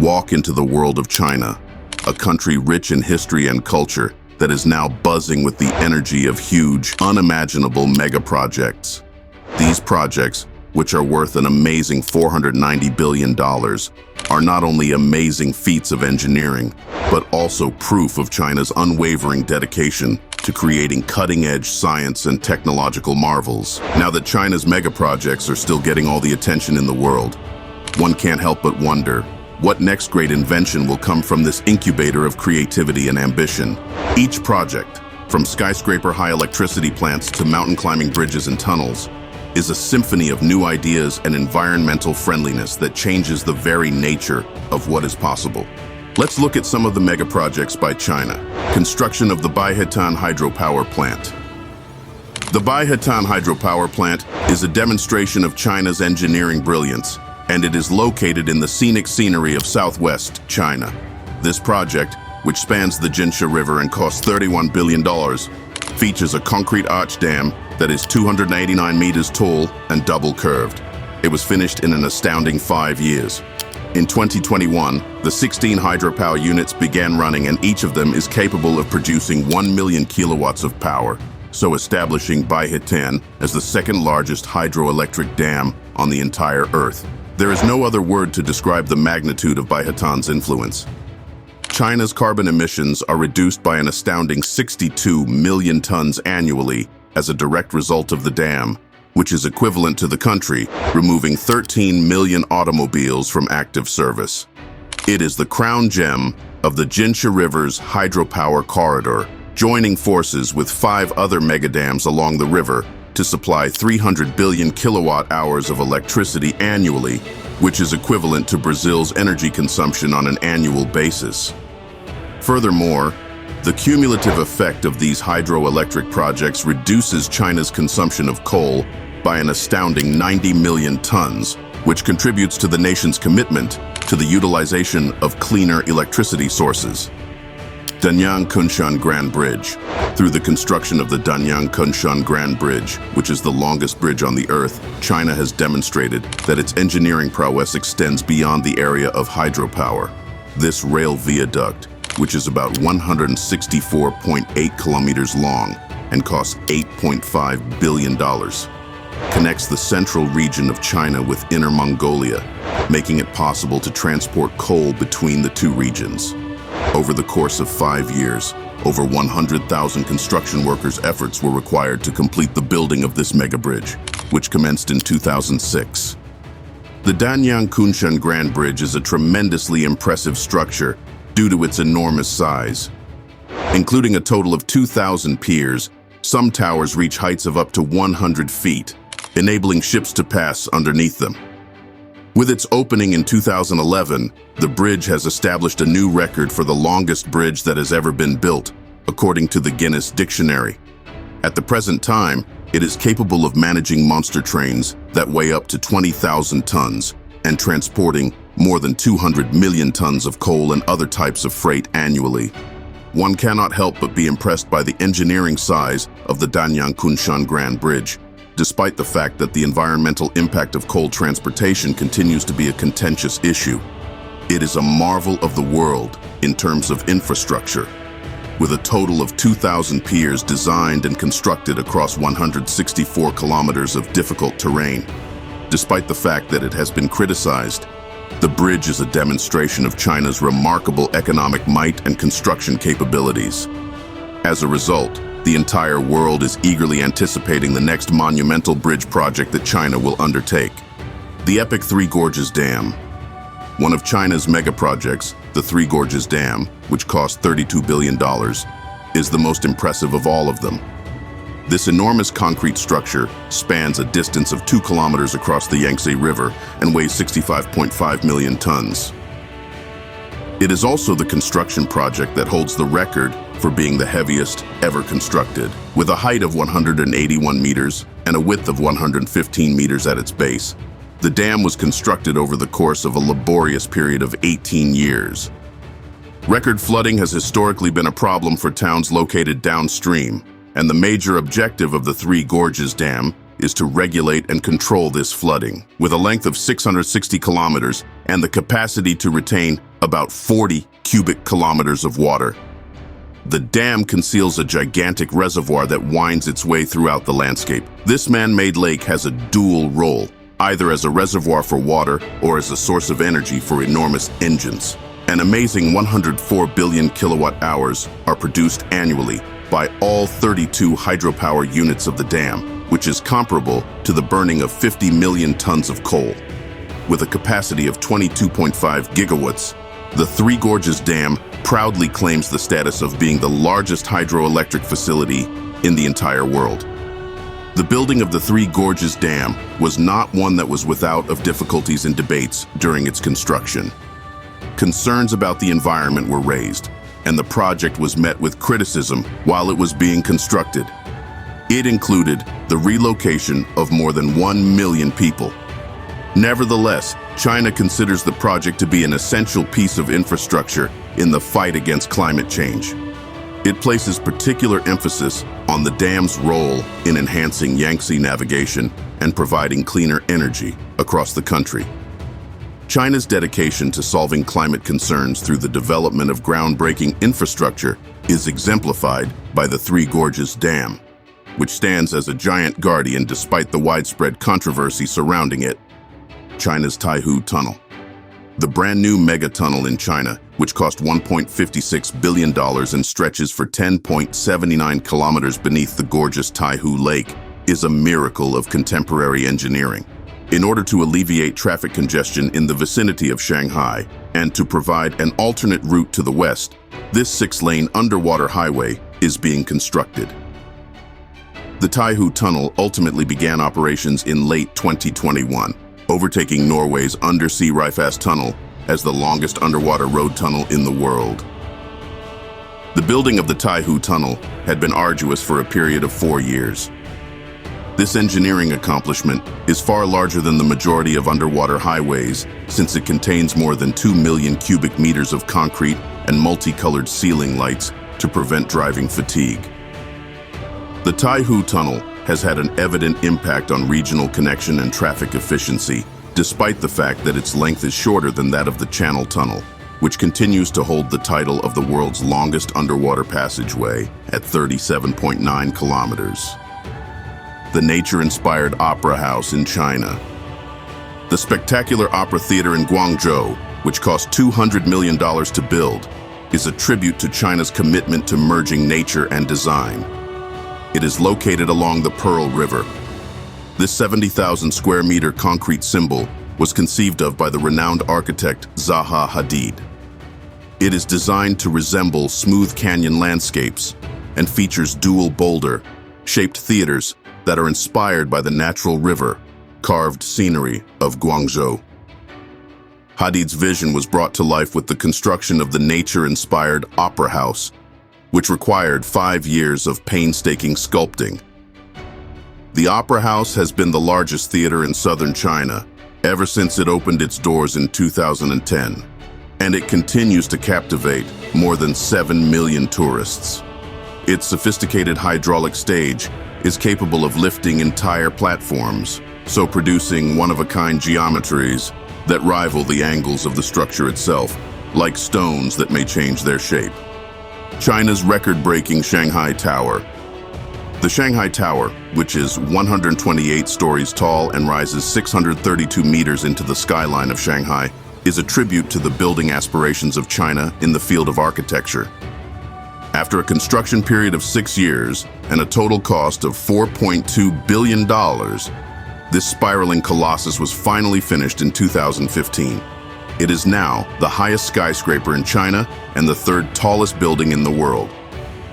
Walk into the world of China, a country rich in history and culture that is now buzzing with the energy of huge, unimaginable mega projects. These projects, which are worth an amazing $490 billion, are not only amazing feats of engineering, but also proof of China's unwavering dedication to creating cutting-edge science and technological marvels. Now that China's megaprojects are still getting all the attention in the world, one can't help but wonder, what next great invention will come from this incubator of creativity and ambition? Each project, from skyscraper-high electricity plants to mountain-climbing bridges and tunnels, is a symphony of new ideas and environmental friendliness that changes the very nature of what is possible. Let's look at some of the mega projects by China. Construction of the Baihetan hydropower plant. The Baihetan hydropower plant is a demonstration of China's engineering brilliance, and it is located in the scenic scenery of southwest China. This project, which spans the Jinsha River and costs $31 billion, features a concrete arch dam that is 289 meters tall and double curved. It was finished in an astounding 5 years. In 2021, the 16 hydropower units began running, and each of them is capable of producing 1 million kilowatts of power, so establishing Baihetan as the second largest hydroelectric dam on the entire Earth. There is no other word to describe the magnitude of Baihetan's influence. China's carbon emissions are reduced by an astounding 62 million tons annually as a direct result of the dam, which is equivalent to the country removing 13 million automobiles from active service. It is the crown gem of the Jinsha River's hydropower corridor, joining forces with 5 other megadams along the river to supply 300 billion kilowatt hours of electricity annually, which is equivalent to Brazil's energy consumption on an annual basis. Furthermore, the cumulative effect of these hydroelectric projects reduces China's consumption of coal by an astounding 90 million tons, which contributes to the nation's commitment to the utilization of cleaner electricity sources. Danyang-Kunshan Grand Bridge. Through the construction of the Danyang-Kunshan Grand Bridge, which is the longest bridge on the Earth, China has demonstrated that its engineering prowess extends beyond the area of hydropower. This rail viaduct, which is about 164.8 kilometers long and costs $8.5 billion, connects the central region of China with Inner Mongolia, making it possible to transport coal between the two regions. Over the course of 5 years, over 100,000 construction workers' efforts were required to complete the building of this mega bridge, which commenced in 2006. The Danyang-Kunshan Grand Bridge is a tremendously impressive structure due to its enormous size. Including a total of 2,000 piers, some towers reach heights of up to 100 feet, enabling ships to pass underneath them. With its opening in 2011, the bridge has established a new record for the longest bridge that has ever been built, according to the Guinness Dictionary. At the present time, it is capable of managing monster trains that weigh up to 20,000 tons and transporting more than 200 million tons of coal and other types of freight annually. One cannot help but be impressed by the engineering size of the Danyang-Kunshan Grand Bridge, despite the fact that the environmental impact of coal transportation continues to be a contentious issue. It is a marvel of the world in terms of infrastructure, with a total of 2,000 piers designed and constructed across 164 kilometers of difficult terrain. Despite the fact that it has been criticized, the bridge is a demonstration of China's remarkable economic might and construction capabilities. As a result, the entire world is eagerly anticipating the next monumental bridge project that China will undertake. The epic Three Gorges Dam. One of China's mega projects, the Three Gorges Dam, which cost $32 billion, is the most impressive of all of them. This enormous concrete structure spans a distance of 2 kilometers across the Yangtze River and weighs 65.5 million tons. It is also the construction project that holds the record for being the heaviest ever constructed, with a height of 181 meters and a width of 115 meters at its base. The dam was constructed over the course of a laborious period of 18 years. Record flooding has historically been a problem for towns located downstream, and the major objective of the Three Gorges Dam is to regulate and control this flooding. With a length of 660 kilometers and the capacity to retain about 40 cubic kilometers of water. The dam conceals a gigantic reservoir that winds its way throughout the landscape. This man-made lake has a dual role, either as a reservoir for water or as a source of energy for enormous engines. An amazing 104 billion kilowatt hours are produced annually by all 32 hydropower units of the dam, which is comparable to the burning of 50 million tons of coal. With a capacity of 22.5 gigawatts, the Three Gorges Dam proudly claims the status of being the largest hydroelectric facility in the entire world. The building of the Three Gorges Dam was not one that was without of difficulties and debates during its construction. Concerns about the environment were raised, and the project was met with criticism while it was being constructed. It included the relocation of more than 1 million people. Nevertheless, China considers the project to be an essential piece of infrastructure in the fight against climate change. It places particular emphasis on the dam's role in enhancing Yangtze navigation and providing cleaner energy across the country. China's dedication to solving climate concerns through the development of groundbreaking infrastructure is exemplified by the Three Gorges Dam, which stands as a giant guardian despite the widespread controversy surrounding it. China's Taio Tunnel. The brand new mega-tunnel in China, which cost $1.56 billion and stretches for 10.79 kilometers beneath the gorgeous Taio Lake, is a miracle of contemporary engineering. In order to alleviate traffic congestion in the vicinity of Shanghai and to provide an alternate route to the west, this 6-lane underwater highway is being constructed. The Taio Tunnel ultimately began operations in late 2021, overtaking Norway's undersea Ryfast Tunnel as the longest underwater road tunnel in the world. The building of the Taio Tunnel had been arduous for a period of 4 years. This engineering accomplishment is far larger than the majority of underwater highways, since it contains more than 2 million cubic meters of concrete and multicolored ceiling lights to prevent driving fatigue. The Taio Tunnel has had an evident impact on regional connection and traffic efficiency, despite the fact that its length is shorter than that of the Channel Tunnel, which continues to hold the title of the world's longest underwater passageway at 37.9 kilometers. The nature-inspired Opera House in China. The spectacular Opera Theater in Guangzhou, which cost $200 million to build, is a tribute to China's commitment to merging nature and design. It is located along the Pearl River. This 70,000 square meter concrete symbol was conceived of by the renowned architect Zaha Hadid. It is designed to resemble smooth canyon landscapes and features dual boulder-shaped theaters that are inspired by the natural river, carved scenery of Guangzhou. Hadid's vision was brought to life with the construction of the nature-inspired Opera House, which required 5 years of painstaking sculpting. The Opera House has been the largest theater in southern China ever since it opened its doors in 2010, and it continues to captivate more than 7 million tourists. Its sophisticated hydraulic stage is capable of lifting entire platforms, so producing one-of-a-kind geometries that rival the angles of the structure itself, like stones that may change their shape. China's record-breaking Shanghai Tower. The Shanghai Tower, which is 128 stories tall and rises 632 meters into the skyline of Shanghai, is a tribute to the building aspirations of China in the field of architecture. After a construction period of 6 years and a total cost of $4.2 billion, this spiraling colossus was finally finished in 2015. It is now the highest skyscraper in China and the third tallest building in the world.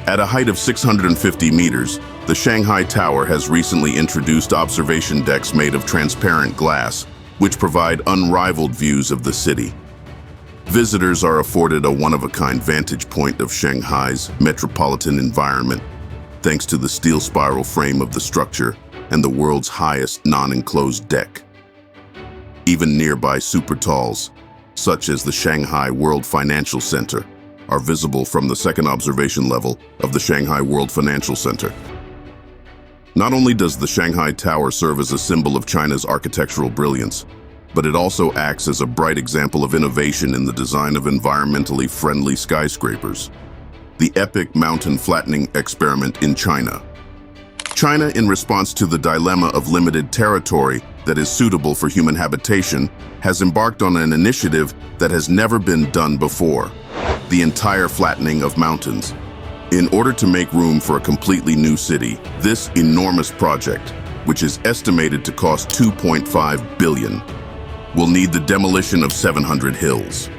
At a height of 650 meters, the Shanghai Tower has recently introduced observation decks made of transparent glass, which provide unrivaled views of the city. Visitors are afforded a one-of-a-kind vantage point of Shanghai's metropolitan environment, thanks to the steel spiral frame of the structure and the world's highest non-enclosed deck. Even nearby supertalls, such as the Shanghai World Financial Center, are visible from the second observation level of the Shanghai World Financial Center. Not only does the Shanghai Tower serve as a symbol of China's architectural brilliance, but it also acts as a bright example of innovation in the design of environmentally friendly skyscrapers. The epic mountain flattening experiment in China. China, in response to the dilemma of limited territory that is suitable for human habitation, has embarked on an initiative that has never been done before: the entire flattening of mountains. In order to make room for a completely new city, this enormous project, which is estimated to cost $2.5 billion, will need the demolition of 700 hills.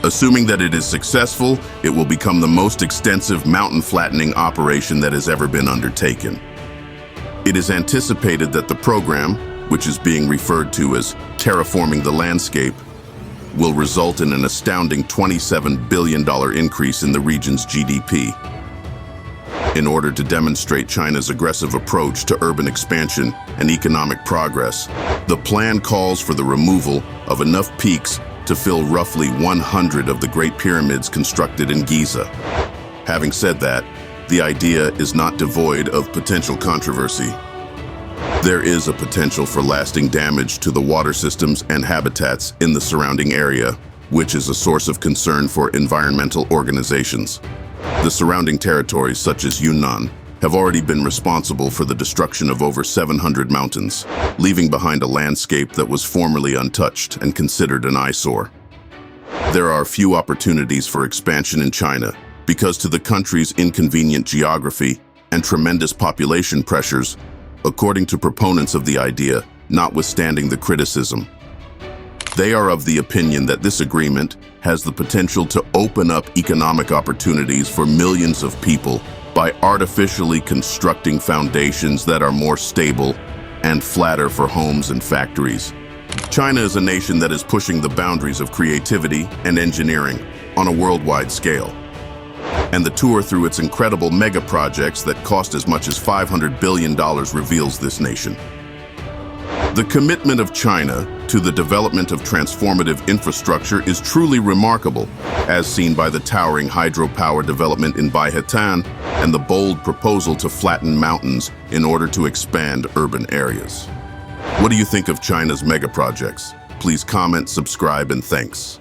Assuming that it is successful, it will become the most extensive mountain flattening operation that has ever been undertaken. It is anticipated that the program, which is being referred to as terraforming the landscape, will result in an astounding $27 billion increase in the region's GDP. In order to demonstrate China's aggressive approach to urban expansion and economic progress, the plan calls for the removal of enough peaks to fill roughly 100 of the Great Pyramids constructed in Giza. Having said that, the idea is not devoid of potential controversy. There is a potential for lasting damage to the water systems and habitats in the surrounding area, which is a source of concern for environmental organizations. The surrounding territories, such as Yunnan, have already been responsible for the destruction of over 700 mountains, leaving behind a landscape that was formerly untouched and considered an eyesore. There are few opportunities for expansion in China because, to the country's inconvenient geography and tremendous population pressures, according to proponents of the idea, notwithstanding the criticism. They are of the opinion that this agreement has the potential to open up economic opportunities for millions of people by artificially constructing foundations that are more stable and flatter for homes and factories. China is a nation that is pushing the boundaries of creativity and engineering on a worldwide scale. And the tour through its incredible mega projects that cost as much as $500 billion reveals this nation. The commitment of China to the development of transformative infrastructure is truly remarkable, as seen by the towering hydropower development in Baihetan and the bold proposal to flatten mountains in order to expand urban areas. What do you think of China's mega projects? Please comment, subscribe, and thanks.